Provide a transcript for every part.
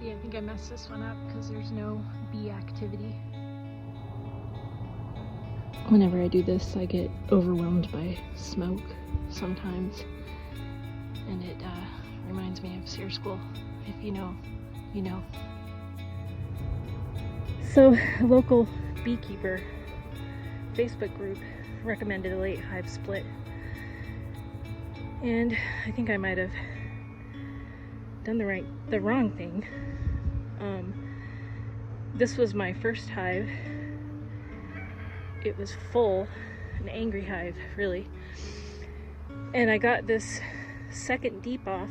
See, I think I messed this one up because there's no bee activity. Whenever I do this, I get overwhelmed by smoke sometimes, and it reminds me of SEER school. If you know, you know. So, a local beekeeper Facebook group recommended a late hive split, and I think I might have done the wrong thing. This was my first hive. It was full, an angry hive, really. And I got this second deep off,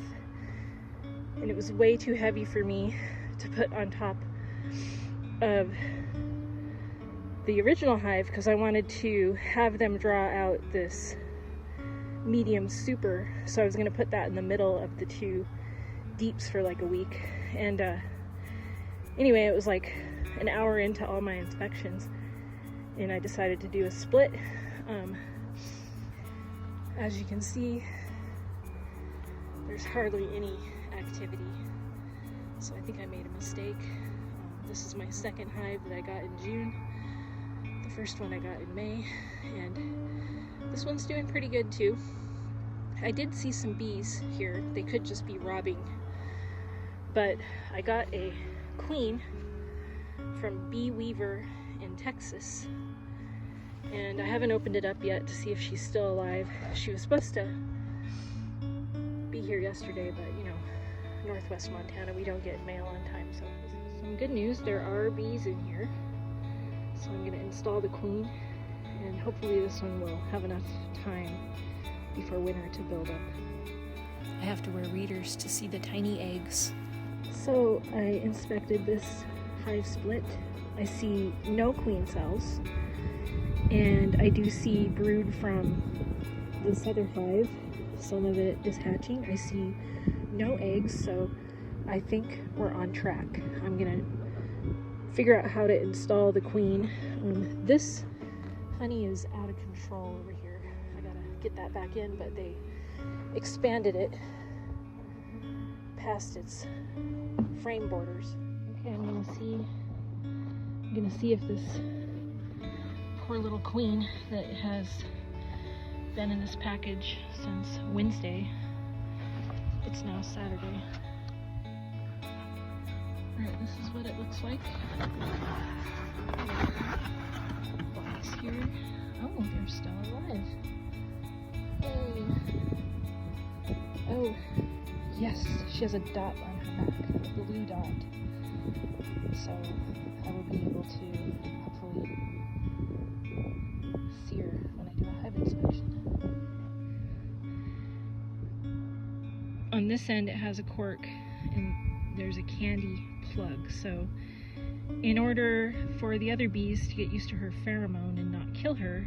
and it was way too heavy for me to put on top of the original hive because I wanted to have them draw out this medium super. So I was going to put that in the middle of the two deeps for like a week. And anyway, it was like an hour into all my inspections, and I decided to do a split. As you can see, there's hardly any activity, so I think I made a mistake. This is my second hive that I got in June. The first one I got in May, and this one's doing pretty good too. I did see some bees here. They could just be robbing, but I got a queen from Bee Weaver in Texas, and I haven't opened it up yet to see if she's still alive. She was supposed to be here yesterday, but you know, Northwest Montana, we don't get mail on time. So some good news, there are bees in here. So I'm going to install the queen, and hopefully this one will have enough time before winter to build up. I have to wear readers to see the tiny eggs. So I inspected this hive split. I see no queen cells, and I do see brood from this other hive. Some of it is hatching. I see no eggs, so I think we're on track. I'm gonna figure out how to install the queen. This honey is out of control over here. I gotta get that back in, but they expanded it past its frame borders. Okay, I'm gonna see if this poor little queen that has been in this package since Wednesday, it's now Saturday. Alright, this is what it looks like. Box here. Oh, they're still alive. Hey. Oh, yes, she has a dot on her back, a blue dot. So I will be able to hopefully see her when I do a hive inspection. On this end, it has a cork, and there's a candy plug. So in order for the other bees to get used to her pheromone and not kill her,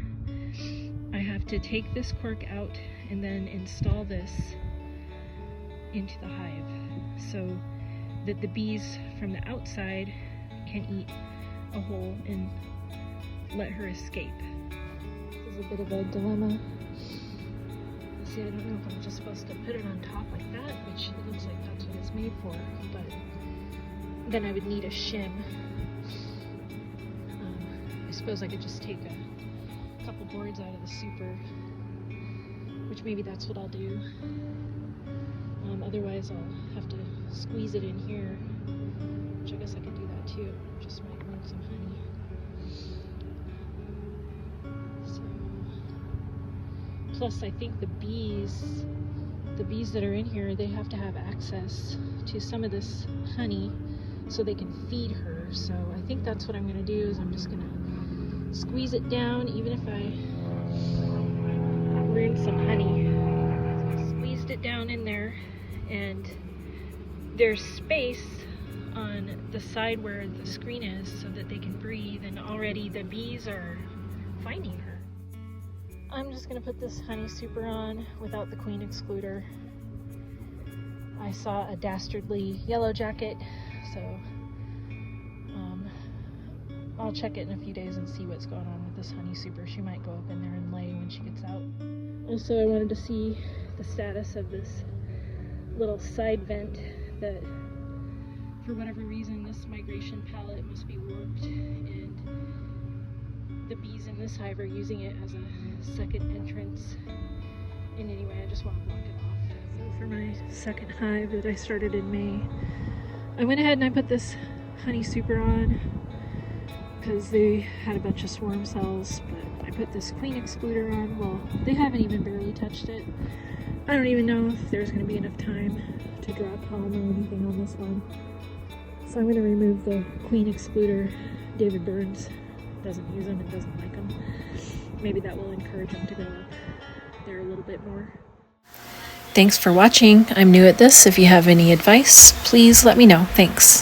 I have to take this cork out and then install this into the hive so that the bees from the outside can eat a hole and let her escape. This is a bit of a dilemma. See, I don't know if I'm just supposed to put it on top like that, which it looks like that's what it's made for, but then I would need a shim. I suppose I could just take a couple boards out of the super, which maybe that's what I'll do. Otherwise I'll have to squeeze it in here, which I guess I could do that too. Just might want some honey. So, plus I think the bees that are in here, they have to have access to some of this honey so they can feed her. So I think that's what I'm going to do, is I'm just going to squeeze it down, even if I ruin some honey. So I squeezed it down in there, and there's space on the side where the screen is so that they can breathe, and already the bees are finding her. I'm just going to put this honey super on without the queen excluder. I saw a dastardly yellow jacket, so I'll check it in a few days and see what's going on with this honey super. She might go up in there and lay when she gets out. Also, I wanted to see the status of this little side vent that for whatever reason, this migration palette must be warped, and the bees in this hive are using it as a second entrance. And anyway, I just want to block it off. So for my second hive that I started in May, I went ahead and I put this honey super on because they had a bunch of swarm cells, but I put this queen excluder on. Well, they haven't even barely touched it. I don't even know if there's going to be enough time to drop pollen or anything on this one. So I'm going to remove the queen excluder. David Burns doesn't use them and doesn't like them. Maybe that will encourage them to go up there a little bit more. Thanks for watching. I'm new at this. If you have any advice, please let me know. Thanks.